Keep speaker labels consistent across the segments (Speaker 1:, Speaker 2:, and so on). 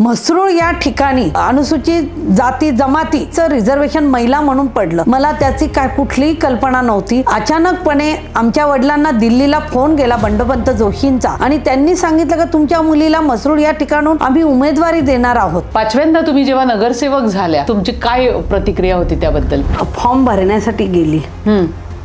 Speaker 1: म्हसरूळ या ठिकाणी अनुसूचित जाती जमातीचं रिझर्वेशन महिला म्हणून पडलं. मला त्याची काय कुठलीही कल्पना नव्हती. अचानकपणे आमच्या वडिलांना दिल्लीला फोन गेला बंडोपंत जोशींचा आणि त्यांनी सांगितलं की तुमच्या मुलीला म्हसरूळ या ठिकाणून आम्ही उमेदवारी देणार आहोत.
Speaker 2: पाचव्यांदा तुम्ही जेव्हा नगरसेवक झाल्या तुमची काय प्रतिक्रिया होती त्याबद्दल?
Speaker 1: फॉर्म भरण्यासाठी गेली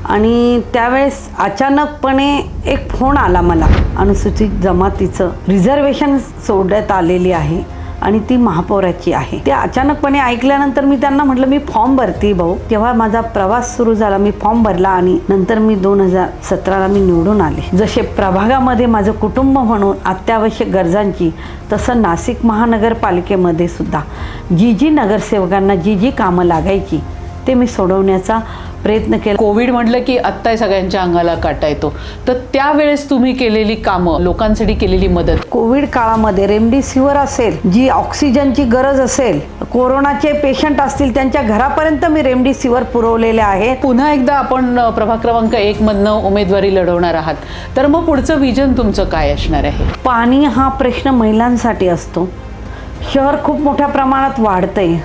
Speaker 1: आणि त्यावेळेस अचानकपणे एक फोन आला मला, अनुसूचित जमातीचं रिझर्वेशन सोडण्यात आलेली आहे आणि ती महापौराची आहे. ते अचानकपणे ऐकल्यानंतर मी त्यांना म्हटलं मी फॉर्म भरते भाऊ. तेव्हा माझा प्रवास सुरू झाला. मी फॉर्म भरला आणि नंतर मी 2017ला मी निवडून आले. जसे प्रभागामध्ये माझं कुटुंब म्हणून अत्यावश्यक गरजांची, तसं नाशिक महानगरपालिकेमध्ये सुद्धा जी नगरसेवकांना जी कामं लागायची ते मी सोडवण्याचा प्रयत्न केला.
Speaker 2: कोविड म्हटलं की आत्ता सगळ्यांच्या अंगाला काटा येतो, तर त्यावेळेस तुम्ही केलेली कामं, लोकांसाठी केलेली मदत.
Speaker 1: कोविड काळामध्ये रेमडेसिवीर असेल, जी ऑक्सिजनची गरज असेल, कोरोनाचे पेशंट असतील त्यांच्या घरापर्यंत मी रेमडेसिवीर पुरवलेले आहे.
Speaker 2: पुन्हा एकदा आपण प्रभाग क्रमांक 1 मधनं उमेदवारी लढवणार आहात, तर मग पुढचं विजन तुमचं काय असणार आहे?
Speaker 1: पाणी हा प्रश्न महिलांसाठी असतो. शहर खूप मोठ्या प्रमाणात वाढतंय.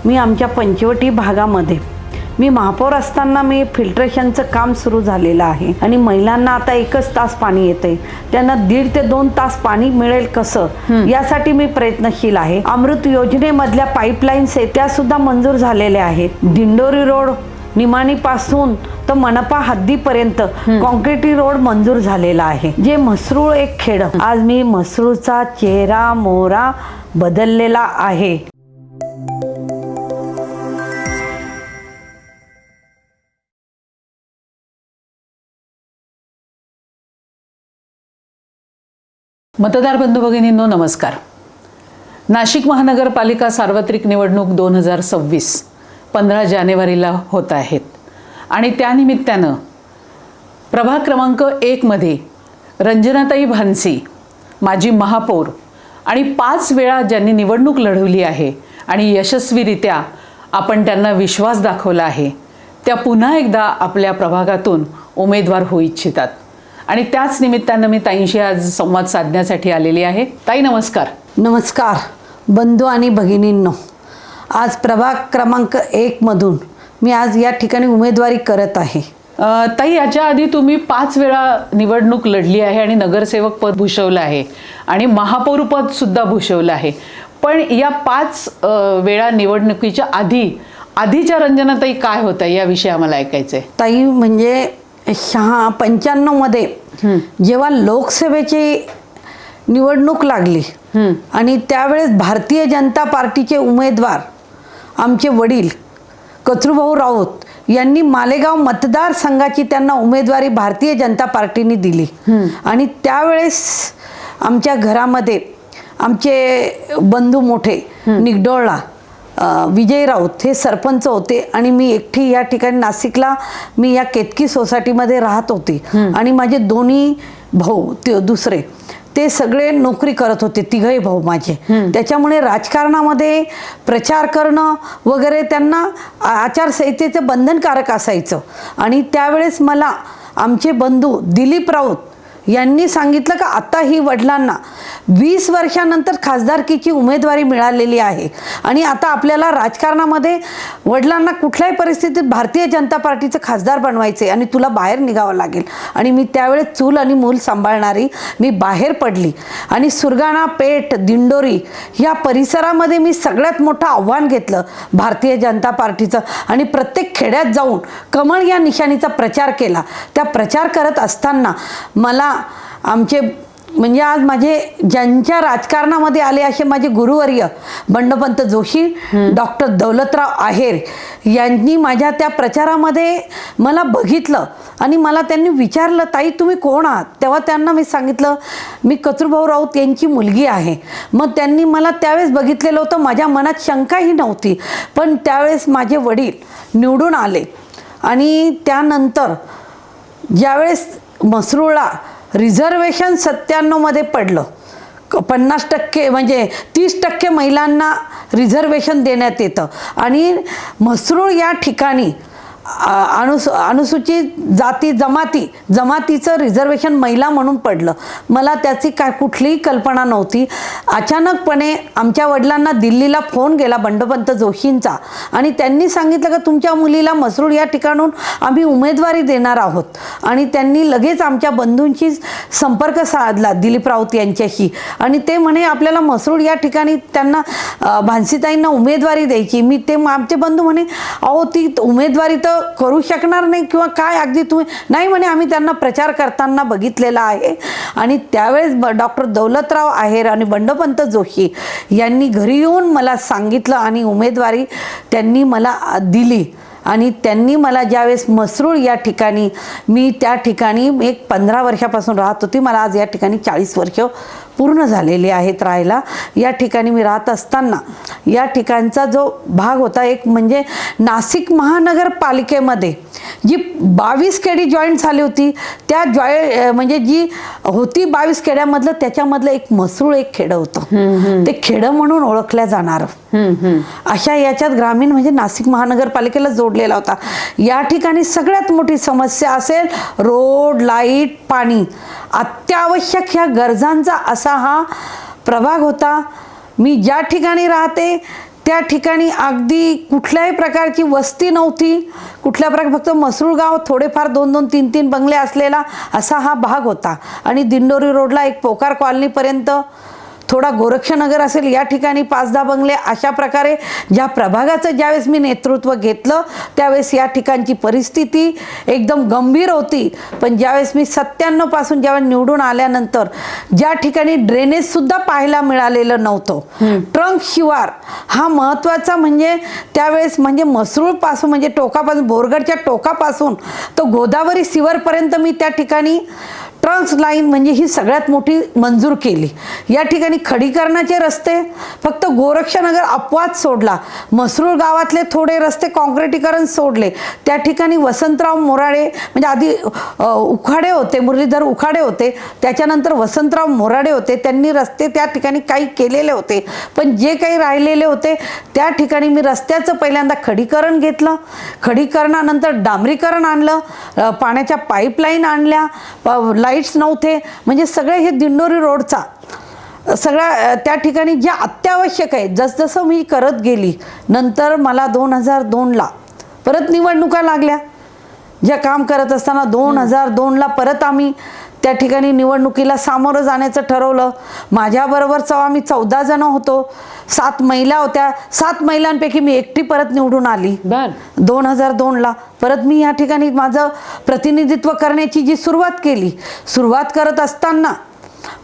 Speaker 1: मी आमच्या पंचवटी भागामध्ये मी महापौर असताना मी फिल्ट्रेशनचं काम सुरू झालेलं आहे आणि महिलांना आता 1 तास पाणी येते, त्यांना 1.5 ते 2 तास पाणी मिळेल कसं, यासाठी मी प्रयत्नशील आहे. अमृत योजनेमधल्या पाईपलाईन्स आहेत त्या सुद्धा मंजूर झालेल्या आहेत. दिंडोरी रोड निमाणीपासून तर मनपा हद्दीपर्यंत कॉन्क्रीटी रोड मंजूर झालेला आहे. जे म्हसरूळ एक खेड, आज मी म्हसरूळचा चेहरा मोहरा बदललेला आहे.
Speaker 2: मतदार बंधू भगिनींनो नमस्कार. नाशिक महानगरपालिका सार्वत्रिक निवडणूक 2026 15 जानेवारीला होत आहेत आणि त्यानिमित्तानं प्रभाग क्रमांक 1 मध्ये रंजनाताई भानसी माजी महापौर आणि 5 वेळा ज्यांनी निवडणूक लढवली आहे आणि यशस्वीरित्या आपण त्यांना विश्वास दाखवला आहे, त्या पुन्हा एकदा आपल्या प्रभागातून उमेदवार होऊ इच्छितात आणि त्याच निमित्तानं मी ताईंशी आज संवाद साधण्यासाठी आलेली आहे. ताई नमस्कार.
Speaker 1: नमस्कार बंधू आणि भगिनींनो. आज प्रभाग क्रमांक 1 मधून मी आज या ठिकाणी उमेदवारी करत आहे.
Speaker 2: ताई, याच्या आधी तुम्ही 5 वेळा निवडणूक लढली आहे आणि नगरसेवक पद भूषवलं आहे आणि महापौर पद सुद्धा भूषवलं आहे. पण या 5 वेळा निवडणुकीच्या आधीच्या रंजनाताई काय होत्या याविषयी आम्हाला ऐकायचंय.
Speaker 1: ताई म्हणजे 95 मध्ये जेव्हा लोकसभेची निवडणूक लागली आणि त्यावेळेस भारतीय जनता पार्टीचे उमेदवार आमचे वडील कचरूभाऊ राऊत यांनी मालेगाव मतदारसंघाची त्यांना उमेदवारी भारतीय जनता पार्टीने दिली आणि त्यावेळेस आमच्या घरामध्ये आमचे बंधू मोठे निगडोळला विजय राऊत हे सरपंच होते आणि मी एकटी या ठिकाणी नाशिकला मी या केतकी सोसायटीमध्ये राहत होते आणि माझे दोन्ही भाऊ ते दुसरे ते सगळे नोकरी करत होते, 3घही भाऊ माझे. त्याच्यामुळे राजकारणामध्ये प्रचार करणं वगैरे त्यांना आचारसंहितेचं बंधनकारक असायचं आणि त्यावेळेस मला आमचे बंधू दिलीप राऊत यांनी सांगितलं का आता ही वडिलांना 20 वर्षानंतर खासदारकीची उमेदवारी मिळालेली आहे आणि आता आपल्याला राजकारणामध्ये वडिलांना कुठल्याही परिस्थितीत भारतीय जनता पार्टीचं खासदार बनवायचे आणि तुला बाहेर निघावं लागेल. आणि मी त्यावेळेस चूल आणि मूल सांभाळणारी मी बाहेर पडली आणि सुरगाणा पेठ दिंडोरी या परिसरामध्ये मी सगळ्यात मोठं आव्हान घेतलं भारतीय जनता पार्टीचं आणि प्रत्येक खेड्यात जाऊन कमळ या निशाणीचा प्रचार केला. त्या प्रचार करत असताना मला आमचे म्हणजे आज माझे ज्यांच्या राजकारणामध्ये आले असे माझे गुरुवर्य बंडोपंत जोशी, डॉक्टर दौलतराव आहेर यांनी माझ्या त्या प्रचारामध्ये मला बघितलं आणि मला त्यांनी विचारलं ताई तुम्ही कोण आहात. तेव्हा त्यांना मी सांगितलं मी कचरूभाऊ राऊत यांची मुलगी आहे. मग त्यांनी मला त्यावेळेस बघितलेलं होतं, माझ्या मनात शंकाही नव्हती. पण त्यावेळेस माझे वडील निवडून आले आणि त्यानंतर ज्यावेळेस म्हसरूळला रिझर्वेशन 97 मध्ये पडलं, 50% म्हणजे 30% महिलांना रिझर्वेशन देण्यात येतं आणि म्हसरूळ या ठिकाणी अनुसूचित जाती जमातीचं रिझर्वेशन महिला म्हणून पडलं. मला त्याची काय कुठलीही कल्पना नव्हती. अचानकपणे आमच्या वडिलांना दिल्लीला फोन गेला बंडोपंत जोशींचा आणि त्यांनी सांगितलं की तुमच्या मुलीला मसरूळ या ठिकाणून आम्ही उमेदवारी देणार आहोत. आणि त्यांनी लगेच आमच्या बंधूंशी संपर्क साधला दिलीप राऊत यांच्याशी आणि ते म्हणे आपल्याला मसरूळ या ठिकाणी त्यांना भानसीताईंना उमेदवारी द्यायची. आमचे बंधू म्हणे अहो ती उमेदवारी तर करू शकणार नाही किंवा काय अगदी तुम्ही नाही म्हणे आम्ही त्यांना प्रचार करताना बघितलेला आहे. आणि त्यावेळेस डॉक्टर दौलतराव आहेर आणि बंडोपंत जोशी यांनी घरी येऊन मला सांगितलं आणि उमेदवारी त्यांनी मला दिली. आणि त्यांनी मला ज्यावेळेस मसरूळ या ठिकाणी मी त्या ठिकाणी एक 15 वर्षापासून राहत होती. मला आज या ठिकाणी 40 वर्ष पूर्ण झालेली आहेत राहायला. या ठिकाणी मी राहत असताना या ठिकाणचा जो भाग होता एक म्हणजे नाशिक महानगरपालिकेमध्ये जी 22 खेडी जॉईंट झाली होती त्या म्हणजे जी होती 22 खेड्यामधलं त्याच्यामधलं एक मसरूळ एक खेडं होतं. ते खेडं म्हणून ओळखल्या जाणार अशा याच्यात ग्रामीण म्हणजे नाशिक महानगरपालिकेला जोडलेला होता. या ठिकाणी सगळ्यात मोठी समस्या असेल रोड लाईट पाणी अत्यावश्यक ह्या गरजांचा असा हा प्रभाग होता. मी ज्या ठिकाणी राहते त्या ठिकाणी अगदी कुठल्याही प्रकारची वस्ती नव्हती. कुठल्या प्रकार फक्त मसरूळ गाव थोडेफार 2-2, 3-3 बंगले असलेला असा हा भाग होता. आणि दिंडोरी रोडला एक पोकार कॉलनीपर्यंत थोडा गोरक्षनगर असेल या ठिकाणी 5-10 बंगले अशा प्रकारे ज्या प्रभागाचं ज्यावेळेस मी नेतृत्व घेतलं त्यावेळेस या ठिकाणची परिस्थिती एकदम गंभीर होती. पण ज्यावेळेस मी 97 पासून ज्यावेळेस निवडून आल्यानंतर ज्या ठिकाणी ड्रेनेजसुद्धा पाहायला मिळालेलं नव्हतं. ट्रंक शिवार हा महत्त्वाचा म्हणजे त्यावेळेस म्हणजे मसरूळपासून म्हणजे टोकापासून बोरगडच्या टोकापासून तो गोदावरी सिवरपर्यंत मी त्या ठिकाणी ट्रंक्स लाईन म्हणजे ही सगळ्यात मोठी मंजूर केली. या ठिकाणी खडीकरणाचे रस्ते फक्त गोरक्षनगर अपवाद सोडला. मसरूळ गावातले थोडे रस्ते काँक्रिटीकरण सोडले. त्या ठिकाणी वसंतराव मोराडे म्हणजे आधी उखाडे होते मुरलीधर उखाडे होते त्याच्यानंतर वसंतराव मोराडे होते. त्यांनी रस्ते त्या ठिकाणी काही केलेले होते. पण जे काही राहिलेले होते त्या ठिकाणी मी रस्त्याचं पहिल्यांदा खडीकरण घेतलं. खडीकरणानंतर डांबरीकरण आणलं. पाण्याच्या पाईपलाईन आणल्या. लाईट्स नव्हते म्हणजे सगळे हे दिंडोरी रोडचा सगळ्या त्या ठिकाणी ज्या अत्यावश्यक आहे जसजसं मी करत गेली. नंतर मला 2002ला परत निवडणुका लागल्या. ज्या काम करत असताना 2002ला परत आम्ही त्या ठिकाणी निवडणुकीला सामोरं जाण्याचं ठरवलं. माझ्याबरोबरच आम्ही 14 जण होतो. 7 महिला होत्या. 7 महिलांपैकी मी एकटी परत निवडून आली. 2002ला परत मी या ठिकाणी माझं प्रतिनिधित्व करण्याची जी सुरुवात करत असताना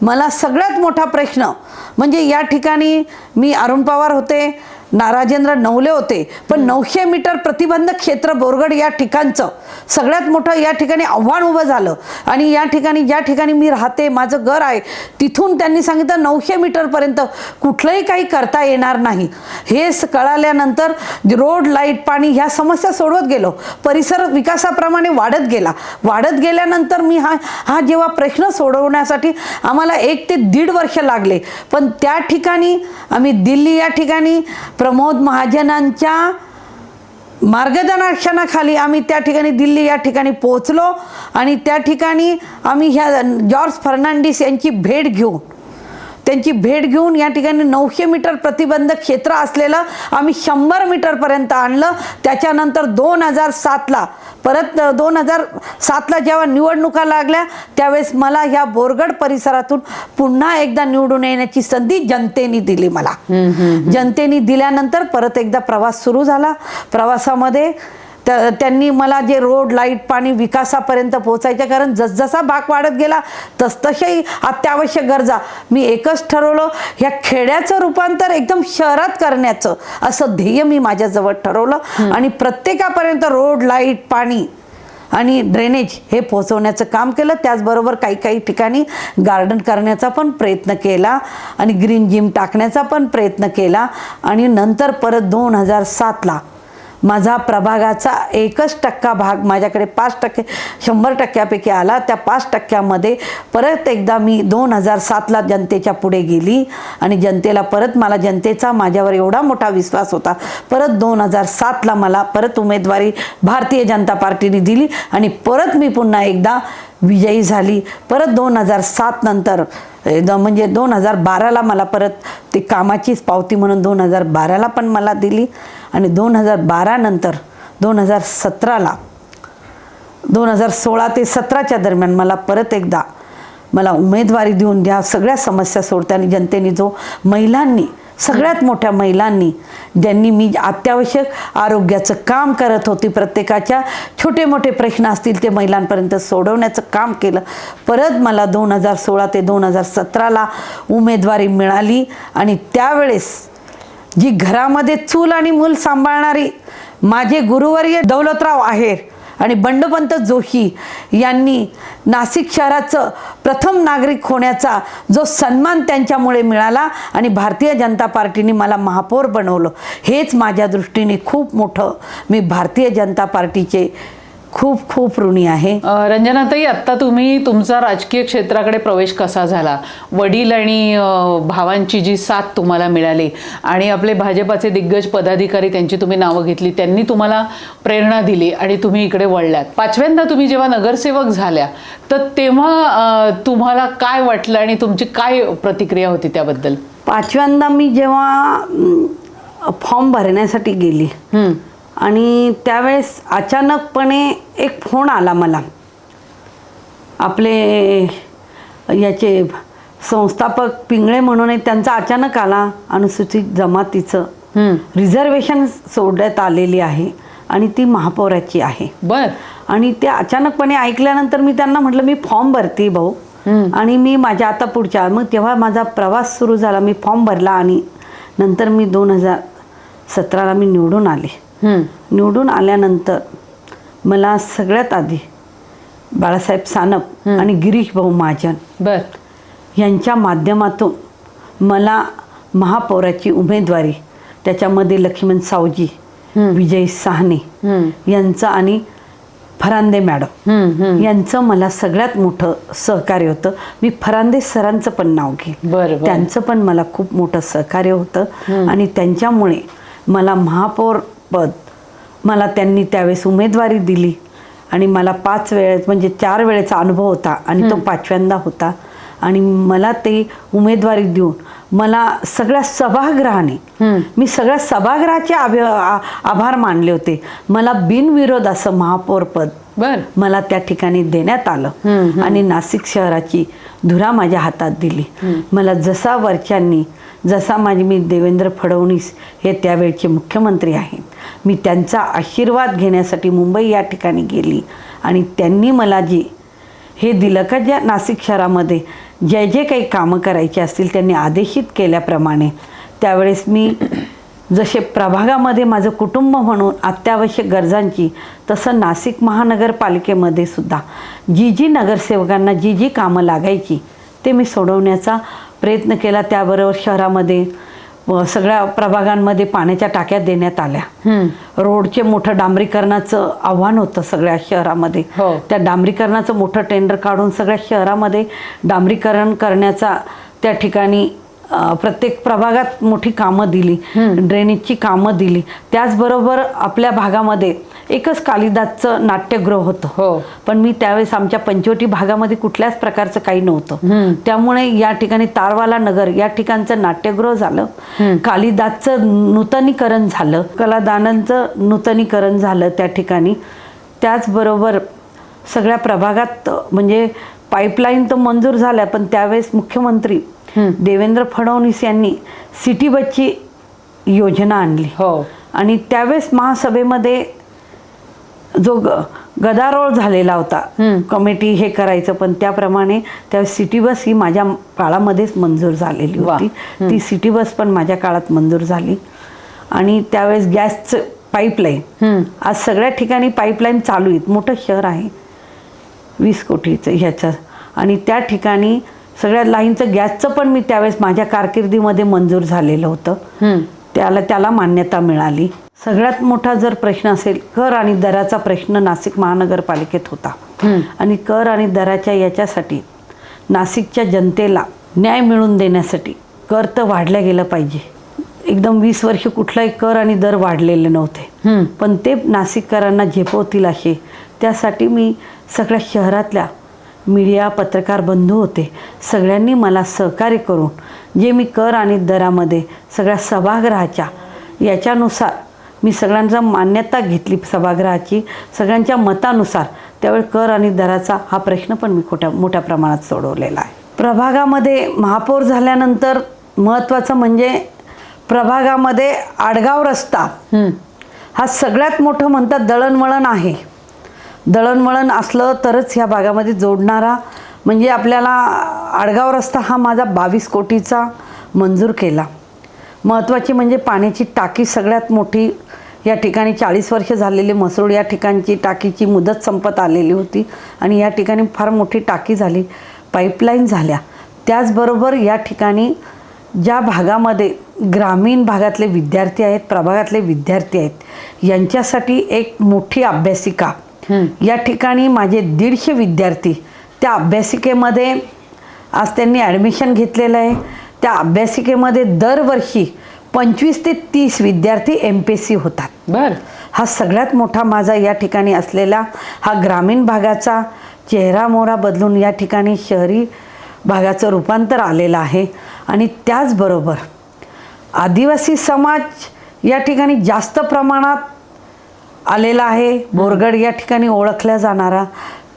Speaker 1: मला सगळ्यात मोठा प्रश्न म्हणजे या ठिकाणी मी अरुण पवार होते राजेंद्र नवले होते. पण 900 मीटर प्रतिबंधक क्षेत्र बोरगड या ठिकाणचं सगळ्यात मोठं या ठिकाणी आव्हान उभं झालं. आणि या ठिकाणी ज्या ठिकाणी मी राहते माझं घर आहे तिथून त्यांनी सांगितलं 900 मीटरपर्यंत कुठलंही काही करता येणार नाही. हे कळाल्यानंतर रोड लाईट पाणी ह्या समस्या सोडवत गेलो. परिसर विकासाप्रमाणे वाढत गेल्यानंतर मी हा जेव्हा प्रश्न सोडवण्यासाठी आम्हाला 1 ते 1.5 वर्ष लागले. पण त्या ठिकाणी आम्ही दिल्ली या ठिकाणी प्रमोद महाजनांच्या मार्गदर्शनाखाली आम्ही त्या ठिकाणी दिल्ली या ठिकाणी पोहोचलो. आणि त्या ठिकाणी आम्ही ह्या जॉर्ज फर्नांडिस यांची भेट घेऊन या ठिकाणी 900 मीटर प्रतिबंधक क्षेत्र असलेलं आम्ही 100 मीटरपर्यंत आणलं. त्याच्यानंतर 2007ला परत 2007ला जेव्हा निवडणुका लागल्या त्यावेळेस मला ह्या बोरगड परिसरातून पुन्हा एकदा निवडून येण्याची संधी जनतेने दिली मला. जनतेने दिल्यानंतर परत एकदा प्रवास सुरू झाला. प्रवासामध्ये त्यांनी मला जे रोड लाईट पाणी विकासापर्यंत पोचायचं कारण जसजसा भाग वाढत गेला तसतशाही अत्यावश्यक गरजा मी एकच ठरवलं ह्या खेड्याचं रूपांतर एकदम शहरात करण्याचं असं ध्येय मी माझ्याजवळ ठरवलं. आणि प्रत्येकापर्यंत रोड लाईट पाणी आणि ड्रेनेज हे पोहोचवण्याचं काम केलं. त्याचबरोबर काही ठिकाणी गार्डन करण्याचा पण प्रयत्न केला आणि ग्रीन जिम टाकण्याचा पण प्रयत्न केला. आणि नंतर परत 2007ला माझा प्रभागाचा 1% भाग माझ्याकडे 5% 100%पैकी आला. त्या 5%मध्ये परत एकदा मी 2007ला जनतेच्या पुढे गेली आणि जनतेला परत मला जनतेचा माझ्यावर एवढा मोठा विश्वास होता. परत 2007ला मला परत उमेदवारी भारतीय जनता पार्टीने दिली आणि परत मी पुन्हा एकदा विजयी झाली. परत 2007 नंतर म्हणजे 2012ला मला परत ते कामाचीच पावती म्हणून 2012ला पण मला दिली आणि 2012 नंतर 2017ला 2016 ते 17च्या दरम्यान मला परत एकदा मला उमेदवारी देऊन या सगळ्या समस्या सोडत्या आणि जनतेने जो महिलांनी सगळ्यात मोठ्या महिलांनी ज्यांनी मी अत्यावश्यक आरोग्याचं काम करत होती, प्रत्येकाच्या छोटे मोठे प्रश्न असतील ते महिलांपर्यंत सोडवण्याचं काम केलं. परत मला 2016 ते 2017ला उमेदवारी मिळाली आणि त्यावेळेस जी घरामध्ये चूल आणि मूल सांभाळणारी माझे गुरुवर्य दौलतराव आहेर आणि बंडोपंत जोशी यांनी नाशिक शहराचं प्रथम नागरिक होण्याचा जो सन्मान त्यांच्यामुळे मिळाला आणि भारतीय जनता पार्टीने मला महापौर बनवलं, हेच माझ्या दृष्टीने खूप मोठं. मी भारतीय जनता पार्टीचे खूप खूप ऋणी आहे.
Speaker 2: रंजनाताई, आत्ता तुम्ही तुमचा राजकीय क्षेत्राकडे प्रवेश कसा झाला? वडील आणि भावांची जी साथ तुम्हाला मिळाली आणि आपले भाजपाचे दिग्गज पदाधिकारी त्यांची तुम्ही नावं घेतली, त्यांनी तुम्हाला प्रेरणा दिली आणि तुम्ही इकडे वळलात. 5व्यांदा तुम्ही जेव्हा नगरसेवक झाल्या तर तेव्हा तुम्हाला काय वाटलं आणि तुमची काय प्रतिक्रिया होती त्याबद्दल?
Speaker 1: 5व्यांदा मी जेव्हा फॉर्म भरण्यासाठी गेली आणि त्यावेळेस अचानकपणे एक फोन आला मला. आपले याचे संस्थापक पिंगळे म्हणून त्यांचा अचानक आला, अनुसूचित जमातीचं रिझर्वेशन सोडण्यात आलेली आहे आणि ती महापौराची आहे.
Speaker 2: बर.
Speaker 1: आणि ते अचानकपणे ऐकल्यानंतर मी त्यांना म्हटलं मी फॉर्म भरते भाऊ आणि मी माझ्या आता पुढच्या, मग तेव्हा माझा प्रवास सुरू झाला. मी फॉर्म भरला आणि नंतर मी 2017ला मी निवडून आले. निवडून आल्यानंतर मला सगळ्यात आधी बाळासाहेब सानप आणि गिरीश भाऊ महाजन यांच्या माध्यमातून मला महापौराची उमेदवारी, त्याच्यामध्ये लक्ष्मण सावजी, विजय साहने यांचं आणि फरांदे मॅडम यांचं मला सगळ्यात मोठं सहकार्य होतं. मी फरांदे सरांचं पण नाव घेईन, त्यांचं पण मला खूप मोठं सहकार्य होतं आणि त्यांच्यामुळे मला महापौर पद मला त्यांनी त्यावेळेस उमेदवारी दिली आणि मला 5 वेळेस म्हणजे 4 वेळेचा अनुभव होता आणि तो 5व्यांदा होता. आणि मला ते उमेदवारी देऊन मला सगळ्या सभागृहाने, मी सगळ्या सभागृहाचे आभार मानले होते. मला बिनविरोध असं महापौर पद मला त्या ठिकाणी देण्यात आलं आणि नाशिक शहराची धुरा माझ्या हातात दिली. मला जसा वरच्यांनी, जसा मी देवेंद्र फडणवीस हे त्यावेळचे मुख्यमंत्री आहेत, मी त्यांचा आशीर्वाद घेण्यासाठी मुंबई या ठिकाणी गेली आणि त्यांनी मला हे दिलं का ज्या नाशिक शहरामध्ये जे जे काही कामं करायची असतील त्यांनी आदेशित केल्याप्रमाणे त्यावेळेस मी जसे प्रभागामध्ये माझं कुटुंब म्हणून अत्यावश्यक गरजांची, तसं नाशिक महानगरपालिकेमध्ये सुद्धा जी नगरसेवकांना जी कामं लागायची ते मी सोडवण्याचा प्रयत्न केला. त्याबरोबर शहरामध्ये सगळ्या प्रभागांमध्ये पाण्याच्या टाक्या देण्यात आल्या. रोडचे मोठं डांबरीकरणाचं आव्हान होतं सगळ्या शहरामध्ये. त्या डांबरीकरणाचं मोठं टेंडर काढून सगळ्या शहरामध्ये डांबरीकरण करण्याचा त्या ठिकाणी प्रत्येक प्रभागात मोठी कामं दिली, ड्रेनेजची कामं दिली. त्याचबरोबर आपल्या भागामध्ये एकच कालिदासचं नाट्यगृह होतं, पण मी त्यावेळेस आमच्या पंचवटी भागामध्ये कुठल्याच प्रकारचं काही नव्हतं. त्यामुळे या ठिकाणी तारवाला नगर या ठिकाणचं नाट्यगृह झालं, कालिदासचं नूतनीकरण झालं, कलादानांचं नूतनीकरण झालं त्या ठिकाणी. त्याचबरोबर सगळ्या प्रभागात म्हणजे पाईपलाईन तर मंजूर झाल्या, पण त्यावेळेस मुख्यमंत्री देवेंद्र फडणवीस यांनी सिटी बसची योजना आणली आणि त्यावेळेस महासभेमध्ये जो गदारोळ झालेला होता, कमिटी हे करायचं, पण त्याप्रमाणे त्यावेळेस सिटी बस ही माझ्या काळामध्येच मंजूर झालेली होती. ती सिटी बस पण माझ्या काळात मंजूर झाली. आणि त्यावेळेस गॅसचं पाईपलाईन, आज सगळ्या ठिकाणी पाईपलाईन चालू आहेत. मोठं शहर आहे 20 कोटीचं ह्याचं, आणि त्या ठिकाणी सगळ्या लाईनचं गॅसचं पण मी त्यावेळेस माझ्या कारकिर्दीमध्ये मंजूर झालेलं होतं. त्याला मान्यता मिळाली. सगळ्यात मोठा जर प्रश्न असेल कर आणि दराचा प्रश्न नाशिक महानगरपालिकेत होता. आणि कर आणि दराच्या याच्यासाठी नाशिकच्या जनतेला न्याय मिळवून देण्यासाठी कर तर वाढल्या गेलं पाहिजे. एकदम 20 वर्ष कुठलाही कर आणि दर वाढलेले नव्हते, पण ते नाशिककरांना झेपवतील असे, त्यासाठी मी सगळ्या शहरातल्या मीडिया पत्रकार बंधू होते, सगळ्यांनी मला सहकार्य करून जे मी कर आणि दरामध्ये सगळ्या सभागृहाच्या याच्यानुसार मी सगळ्यांचा मान्यता घेतली, सभागृहाची सगळ्यांच्या मतानुसार, त्यावेळी कर आणि दराचा हा प्रश्न पण मी मोठ्या प्रमाणात सोडवलेला आहे. प्रभागामध्ये महापौर झाल्यानंतर महत्त्वाचं म्हणजे प्रभागामध्ये आडगाव रस्ता हा सगळ्यात मोठं म्हणतात दळणवळण आहे. दळणवळण असलं तरच ह्या भागामध्ये जोडणारा म्हणजे आपल्याला आडगाव रस्ता हा माझा 22 कोटीचा मंजूर केला. महत्त्वाची म्हणजे पाण्याची टाकी सगळ्यात मोठी या ठिकाणी 40 वर्ष झालेली म्हसरूड या ठिकाणची टाकीची मुदत संपत आलेली होती आणि या ठिकाणी फार मोठी टाकी झाली, पाईपलाईन झाल्या. त्याचबरोबर या ठिकाणी ज्या भागामध्ये ग्रामीण भागातले विद्यार्थी आहेत, प्रभागातले विद्यार्थी आहेत, यांच्यासाठी एक मोठी अभ्यासिका या ठिकाणी माझे 150 विद्यार्थी त्या अभ्यासिकेमध्ये आज त्यांनी ॲडमिशन घेतलेलं आहे. त्या अभ्यासिकेमध्ये दरवर्षी 25 ते 30 विद्यार्थी MPSC होतात.
Speaker 2: बरं.
Speaker 1: हा सगळ्यात मोठा माझा या ठिकाणी असलेला हा ग्रामीण भागाचा चेहरामोहरा बदलून या ठिकाणी शहरी भागाचं रूपांतर आलेलं आहे. आणि त्याचबरोबर आदिवासी समाज या ठिकाणी जास्त प्रमाणात आलेला आहे. बोरगड या ठिकाणी ओळखल्या जाणारा,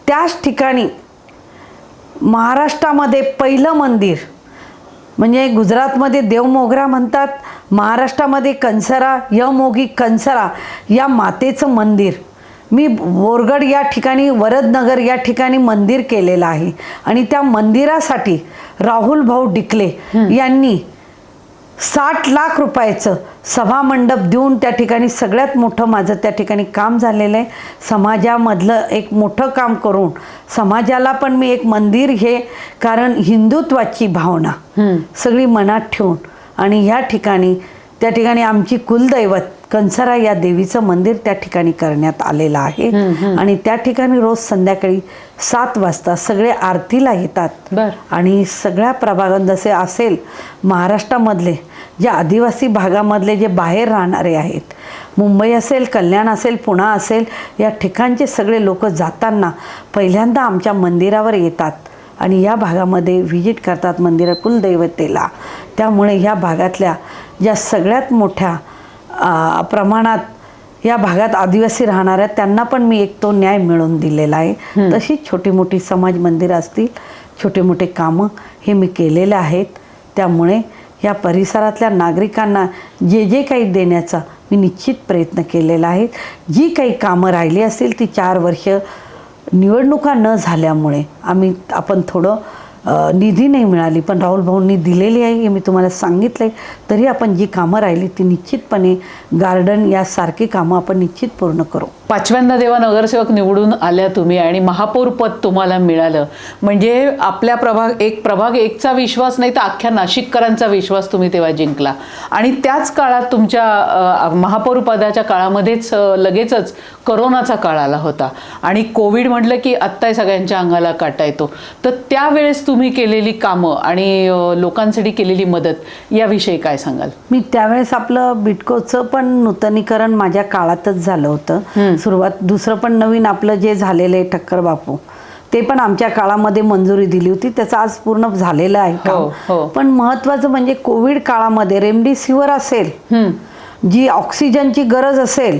Speaker 1: त्याच ठिकाणी महाराष्ट्रामध्ये पहिलं मंदिर म्हणजे गुजरातमध्ये देवमोगरा म्हणतात, महाराष्ट्रामध्ये कंसरा यमोगी कंसरा या मातेचं मंदिर मी बोरगड या ठिकाणी वरदनगर या ठिकाणी मंदिर केलेलं आहे. आणि त्या मंदिरासाठी राहुल भाऊ डिकले यांनी 60 लाख रुपयाचं सभामंडप देऊन त्या ठिकाणी सगळ्यात मोठं माझं त्या ठिकाणी काम झालेलं आहे. समाजामधलं एक मोठं काम करून समाजाला पण मी एक मंदिर हे, कारण हिंदुत्वाची भावना सगळी मनात ठेवून आणि या ठिकाणी त्या ठिकाणी आमची कुलदैवत कंसरा या देवीचं मंदिर त्या ठिकाणी करण्यात आलेलं आहे. आणि त्या ठिकाणी रोज संध्याकाळी 7 वाजता सगळे आरतीला येतात. आणि सगळ्या प्रभागात जसे असेल महाराष्ट्रामधले जे आदिवासी भागामधले जे बाहेर राहणारे आहेत, मुंबई असेल, कल्याण असेल, पुणा असेल, या ठिकाणचे सगळे लोक जाताना पहिल्यांदा आमच्या मंदिरावर येतात आणि या भागामध्ये व्हिजिट करतात मंदिर कुलदैवतेला. त्यामुळे ह्या भागातल्या ज्या सगळ्यात मोठ्या प्रमाणात या भागात आदिवासी राहणाऱ्या त्यांना पण मी एक तो न्याय मिळवून दिलेला आहे. तशीच छोटी मोठी समाज मंदिरं असतील, छोटे मोठे कामं हे मी केलेले आहेत. त्यामुळे या परिसरातल्या नागरिकांना जे जे काही देण्याचा मी निश्चित प्रयत्न केलेला आहे. जी काही कामं राहिली असतील ती 4 वर्ष निवडणुका न झाल्यामुळे आपण थोडं निधी नाही मिळाली, पण राहुल भाऊंनी दिलेली आहे हे मी तुम्हाला सांगितलं आहे. तरी आपण जी कामं राहिली ती निश्चितपणे गार्डन यासारखी कामं आपण निश्चित पूर्ण करू.
Speaker 2: 5व्यांदा जेव्हा नगरसेवक निवडून आल्या तुम्ही आणि महापौर पद तुम्हाला मिळालं, म्हणजे आपल्या प्रभाग एकचा विश्वास नाही तर अख्ख्या नाशिककरांचा विश्वास तुम्ही तेव्हा जिंकला. आणि त्याच काळात तुमच्या महापौर पदाच्या काळामध्येच लगेचच कोरोनाचा काळ आला होता आणि कोविड म्हटलं की आत्ता सगळ्यांच्या अंगाला काटा येतो. तर त्यावेळेस तुम्ही केलेली कामं आणि लोकांसाठी केलेली मदत याविषयी काय सांगाल?
Speaker 1: मी त्यावेळेस आपलं बिटकोचं पण नूतनीकरण माझ्या काळातच झालं होतं. सुरुवात दुसरं पण नवीन आपलं जे झालेलं आहे ठक्कर बापू ते पण आमच्या काळामध्ये मंजुरी दिली होती. त्याचं आज पूर्ण झालेलं आहे काम. पण महत्त्वाचं म्हणजे कोविड काळामध्ये रेमडेसिवीर असेल, जी ऑक्सिजनची गरज असेल,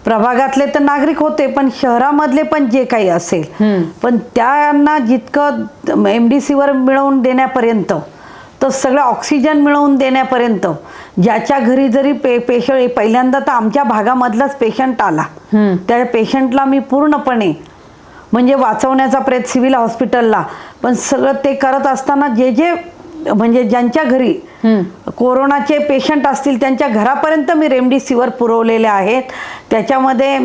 Speaker 1: प्रभागातले तर नागरिक होते पण शहरामधले पण जे काही असेल, पण त्यांना जितकं रेमडेसिवीर मिळवून देण्यापर्यंत तर सगळं ऑक्सिजन मिळवून देण्यापर्यंत ज्याच्या घरी जरी पेशंट पहिल्यांदा तर आमच्या भागामधलाच पेशंट आला, त्या पेशंटला मी पूर्णपणे म्हणजे वाचवण्याचा प्रयत्न सिव्हिल हॉस्पिटलला पण सगळं ते करत असताना जे जे म्हणजे ज्यांच्या घरी कोरोनाचे पेशंट असतील त्यांच्या घरापर्यंत मी रेमडेसिवीर पुरवलेले आहेत. त्याच्यामध्ये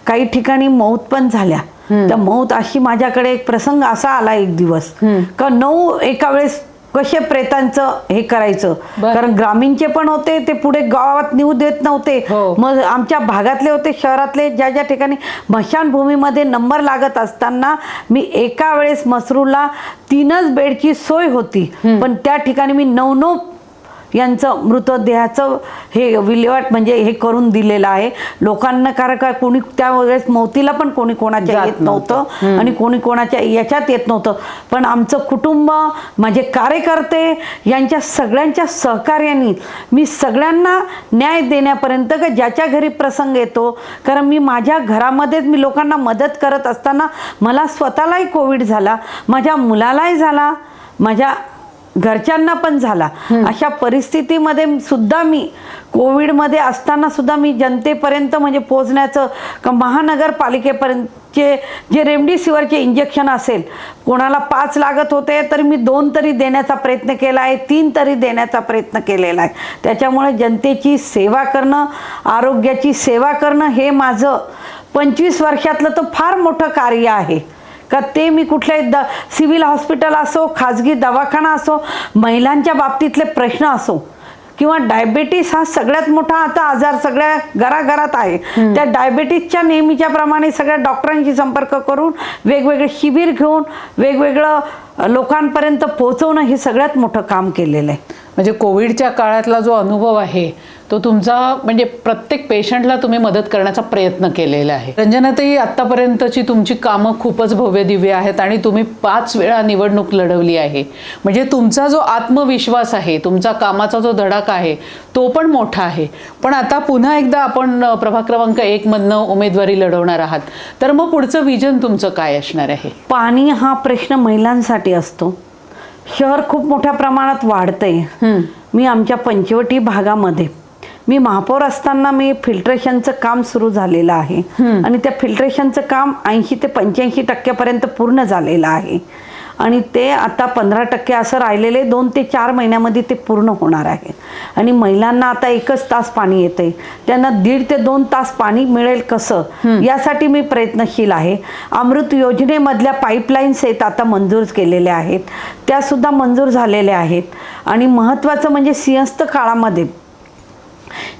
Speaker 1: काही ठिकाणी मौत पण झाल्या. त्या मौत अशी माझ्याकडे एक प्रसंग असा आला एक दिवस का 9 एका वेळेस कसे प्रेतांचं हे करायचं.
Speaker 2: बरं.
Speaker 1: कारण ग्रामीणचे पण होते, ते पुढे गावात नेऊ देत नव्हते.
Speaker 2: हो.
Speaker 1: मग आमच्या भागातले होते, शहरातले, ज्या ज्या ठिकाणी स्मशानभूमीमध्ये नंबर लागत असताना मी एका वेळेस मसरूळला 3च बेडची सोय होती, पण त्या ठिकाणी मी 9 यांचं मृतदेहाचं हे विल्हेवाट म्हणजे हे करून दिलेलं आहे लोकांना. कारण काय कोणी त्यावेळेस मौतीला पण कोणी कोणाच्या येत नव्हतं आणि कोणी कोणाच्या याच्यात येत नव्हतं. पण आमचं कुटुंब, माझे कार्यकर्ते यांच्या सगळ्यांच्या सहकार्याने मी सगळ्यांना न्याय देण्यापर्यंत का ज्याच्या घरी प्रसंग येतो. कारण मी माझ्या घरामध्येच मी लोकांना मदत करत असताना मला स्वतःलाही कोविड झाला, माझ्या मुलालाही झाला, माझ्या घरच्यांना पण झाला. अशा परिस्थितीमध्ये सुद्धा मी कोविडमध्ये असताना सुद्धा मी जनतेपर्यंत म्हणजे पोहोचण्याचं महानगरपालिकेपर्यंतचे जे रेमडेसिवीरचे इंजेक्शन असेल, कोणाला 5 लागत होते तर मी 2 तरी देण्याचा प्रयत्न केला आहे, 3 तरी देण्याचा प्रयत्न केलेला आहे. त्याच्यामुळे जनतेची सेवा करणं, आरोग्याची सेवा करणं हे माझं 25 वर्षातलं तर फार मोठं कार्य आहे. का ते मी कुठल्याही सिव्हिल हॉस्पिटल असो, खाजगी दवाखाना असो, महिलांच्या बाबतीतले प्रश्न असो किंवा डायबेटीस हा सगळ्यात मोठा आता आजार सगळ्या घराघरात आहे. त्या डायबेटीसच्या नेहमीच्या प्रमाणे सगळ्या डॉक्टरांशी संपर्क करून वेगवेगळे शिबिर घेऊन वेगवेगळं लोकांपर्यंत पोहोचवणं हे सगळ्यात मोठं काम केलेलं आहे.
Speaker 2: म्हणजे कोविडच्या काळातला जो अनुभव आहे तो तुमचा म्हणजे प्रत्येक पेशंटला तुम्ही मदत करण्याचा प्रयत्न केलेला आहे. रंजनाताई, आत्तापर्यंतची तुमची कामं खूपच भव्य दिव्य आहेत आणि तुम्ही 5 वेळा निवडणूक लढवली आहे. म्हणजे तुमचा जो आत्मविश्वास आहे, तुमचा कामाचा जो धडाका आहे तो पण मोठा आहे. पण आता पुन्हा एकदा आपण प्रभाग क्रमांक 1 मधनं उमेदवारी लढवणार आहात, तर मग पुढचं विजन तुमचं काय असणार आहे?
Speaker 1: पाणी हा प्रश्न महिलांसाठी असतो. शहर खूप मोठ्या प्रमाणात वाढतंय. मी आमच्या पंचवटी भागामध्ये मी महापौर असताना मी फिल्ट्रेशनचं काम सुरू झालेलं आहे आणि त्या फिल्ट्रेशनचं काम 80 ते 85% पर्यंत पूर्ण झालेलं आहे आणि ते आता 15% असं राहिलेले 2 ते 4 महिन्यामध्ये ते पूर्ण होणार आहे. आणि महिलांना आता 1च तास पाणी येते, त्यांना 1.5 ते 2 तास पाणी मिळेल कसं यासाठी मी प्रयत्नशील आहे. अमृत योजनेमधल्या पाईपलाईन्स आहेत आता मंजूर केलेल्या आहेत, त्यासुद्धा मंजूर झालेल्या आहेत. आणि महत्त्वाचं म्हणजे सिंहस्थ काळामध्ये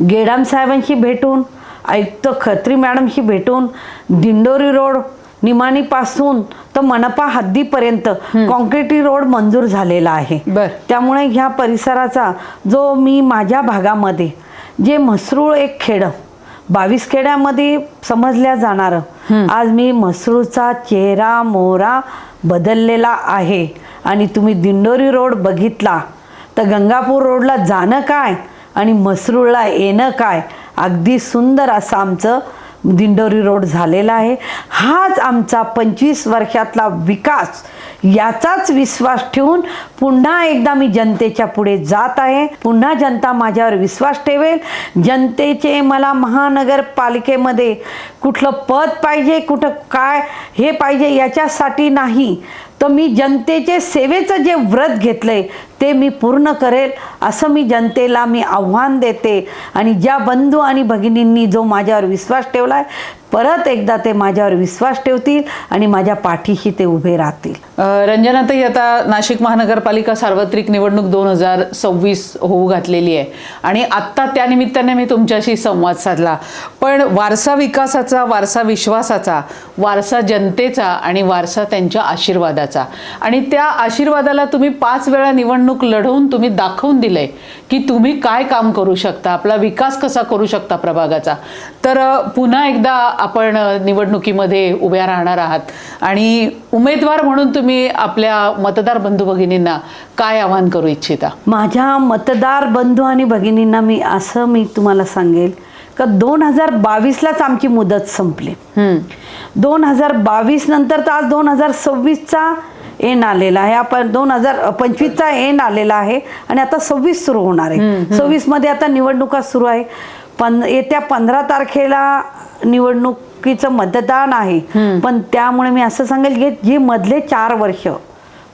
Speaker 1: गेडाम साहेबांशी भेटून, आयुक्त खत्री मॅडमशी भेटून दिंडोरी रोड निमाणीपासून तर मनपा हद्दीपर्यंत कॉन्क्रीटी रोड मंजूर झालेला आहे. त्यामुळे ह्या परिसराचा जो मी माझ्या भागामध्ये जे म्हसरूळ एक खेडं 22 खेड्यामध्ये समजल्या जाणारं आज मी म्हसरूळचा चेहरा मोहरा बदललेला आहे. आणि तुम्ही दिंडोरी रोड बघितला तर गंगापूर रोडला जाणं काय आणि म्हसरूळला येणं काय, अगदी सुंदर असं आमचं दिंडोरी रोड झालेला आहे. हाच आमचा 25 वर्षातला विकास, याचाच विश्वास ठेवून पुन्हा एकदा मी जनतेच्या पुढे जात आहे. पुन्हा जनता माझ्यावर विश्वास ठेवेल. जनतेचे मला महानगरपालिकेमध्ये कुठलं पद पाहिजे, कुठं काय हे पाहिजे याच्यासाठी नाही, तर मी जनतेचे सेवेचं जे व्रत घेतलंय ते मी पूर्ण करेल असं मी जनतेला मी आव्हान देते. आणि ज्या बंधू आणि भगिनींनी जो माझ्यावर विश्वास ठेवलाय, परत एकदा ते माझ्यावर विश्वास ठेवतील आणि माझ्या पाठीशी ते उभे राहतील.
Speaker 2: रंजनाताई, आता नाशिक महानगरपालिका सार्वत्रिक निवडणूक 2026 होऊ घातलेली आहे आणि आत्ता त्यानिमित्ताने मी तुमच्याशी संवाद साधला. पण वारसा विकासाचा, वारसा विश्वासाचा, वारसा जनतेचा आणि वारसा त्यांच्या आशीर्वादाचा, आणि त्या आशीर्वादाला तुम्ही 5 वेळा निवडणूक लढवून तुम्ही दाखवून दिलंय की तुम्ही काय काम करू शकता, आपला विकास कसा करू शकता प्रभागाचा. तर पुन्हा एकदा आपण निवडणुकीमध्ये उभ्या राहणार आहात आणि उमेदवार म्हणून तुम्ही आपल्या मतदार बंधू भगिनींना काय आवाहन करू इच्छिता?
Speaker 1: माझ्या मतदार बंधू आणि भगिनींना मी तुम्हाला सांगेल का 2022लाच आमची मुदत संपली. 2022 नंतर तर आज 2026चा एन आलेला आहे. आपण 2025चा एन आलेला आहे आणि आता 26 सुरू होणार आहे. 26 मध्ये आता निवडणुका सुरू आहे. येत्या 15 तारखेला निवडणुकीचं मतदान आहे. पण त्यामुळे मी असं सांगेल की जे मधले 4 वर्ष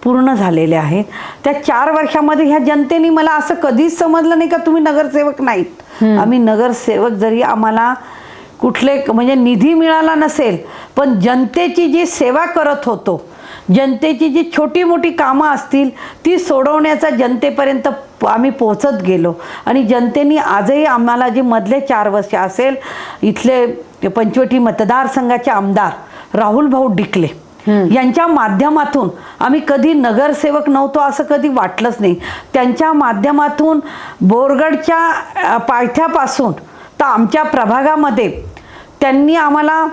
Speaker 1: पूर्ण झालेले आहेत, त्या 4 वर्षामध्ये ह्या जनतेने मला असं कधीच समजलं नाही का तुम्ही नगरसेवक नाहीत. आम्ही नगरसेवक, जरी आम्हाला कुठले म्हणजे निधी मिळाला नसेल, पण जनतेची जी सेवा करत होतो, जनतेची जी छोटी मोठी कामं असतील ती सोडवण्याचा जनतेपर्यंत आम्ही पोहोचत गेलो. आणि जनतेने आजही आम्हाला जे मधले 4 वर्ष असेल, इथले पंचवटी मतदारसंघाचे आमदार राहुल भाऊ डिकले यांच्या माध्यमातून आम्ही कधी नगरसेवक नव्हतो असं कधी वाटलंच नाही. त्यांच्या माध्यमातून बोरगडच्या पायथ्यापासून तर आमच्या प्रभागामध्ये त्यांनी आम्हाला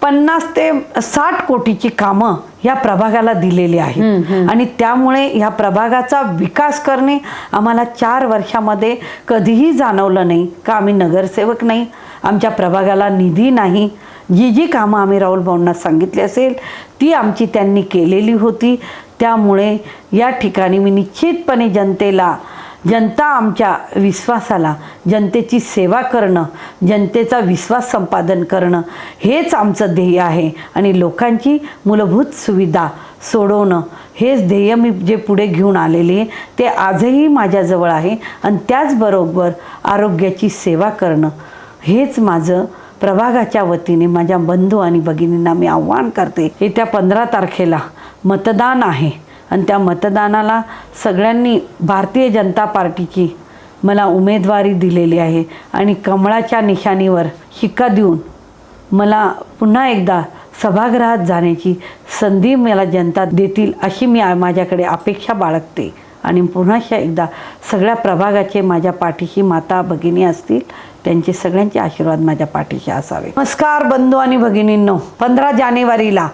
Speaker 1: 50 ते 60 कोटीची कामं ह्या प्रभागाला दिलेली आहेत. आणि त्यामुळे ह्या प्रभागाचा विकास करणे आम्हाला 4 वर्षामध्ये कधीही जाणवलं नाही का आम्ही नगरसेवक नाही, आमच्या प्रभागाला निधी नाही. जी कामं आम्ही राहुल भाऊंना सांगितली असेल ती आमची त्यांनी केलेली होती. त्यामुळे या ठिकाणी मी निश्चितपणे जनता आमच्या विश्वासाला, जनतेची सेवा करणं, जनतेचा विश्वास संपादन करणं हेच आमचं ध्येय आहे. आणि लोकांची मूलभूत सुविधा सोडवणं हेच ध्येय मी जे पुढे घेऊन आलेले आहे ते आजही माझ्याजवळ आहे. आणि त्याचबरोबर आरोग्याची सेवा करणं हेच माझं प्रभागाच्या वतीने माझ्या बंधू आणि भगिनींना मी आव्हान करते. येत्या 15 तारखेला मतदान आहे आणि त्या मतदानाला सगळ्यांनी भारतीय जनता पार्टीची मला उमेदवारी दिलेली आहे. आणि कमळाच्या निशाणीवर शिक्का देऊन मला पुन्हा एकदा सभागृहात जाण्याची संधी मला जनता देतील अशी मी माझ्याकडे अपेक्षा बाळगते. आणि पुन्हा एकदा सगळ्या प्रभागाचे माझ्या पाठीशी माता भगिनी असतील त्यांचे सगळ्यांचे आशीर्वाद माझ्या पाठीशी असावे. नमस्कार बंधू आणि भगिनींनो, 15 जानेवारीला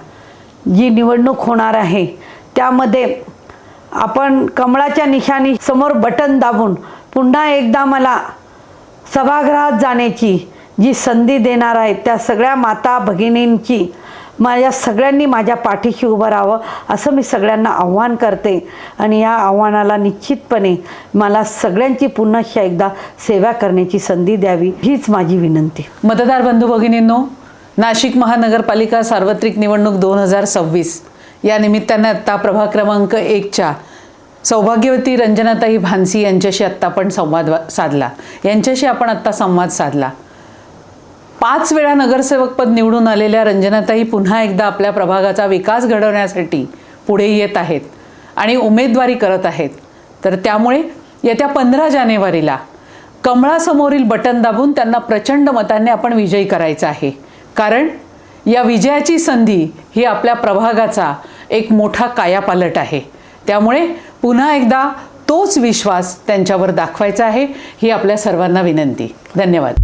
Speaker 1: जी निवडणूक होणार आहे त्यामध्ये आपण कमळाच्या निशाणी समोर बटन दाबून पुन्हा एकदा मला सभागृहात जाण्याची जी संधी देणार आहे त्या सगळ्या माता भगिनींची माझ्या सगळ्यांनी माझ्या पाठीशी उभं राहावं असं मी सगळ्यांना आव्हान करते. आणि या आव्हानाला निश्चितपणे मला सगळ्यांची पुन्हा एकदा सेवा करण्याची संधी द्यावी हीच माझी विनंती.
Speaker 2: मतदार बंधू भगिनींनो, नाशिक महानगरपालिका सार्वत्रिक निवडणूक 2026 या निमित्ताने आत्ता प्रभाग क्रमांक 1च्या सौभाग्यवती रंजनाताई भानसी यांच्याशी आत्ता आपण संवाद साधला. 5 वेळा नगरसेवकपद निवडून आलेल्या रंजनाताई पुन्हा एकदा आपल्या प्रभागाचा विकास घडवण्यासाठी पुढे येत आहेत आणि उमेदवारी करत आहेत. तर त्यामुळे येत्या 15 जानेवारीला कमळासमोरील बटन दाबून त्यांना प्रचंड मतांनी आपण विजयी करायचं आहे. कारण या विजयाची संधी ही आपल्या प्रभागाचा एक मोठा कायापालट आहे. त्यामुळे पुन्हा एकदा तोच विश्वास त्यांच्यावर दाखवायचा आहे ही आपल्या सर्वांना विनंती. धन्यवाद.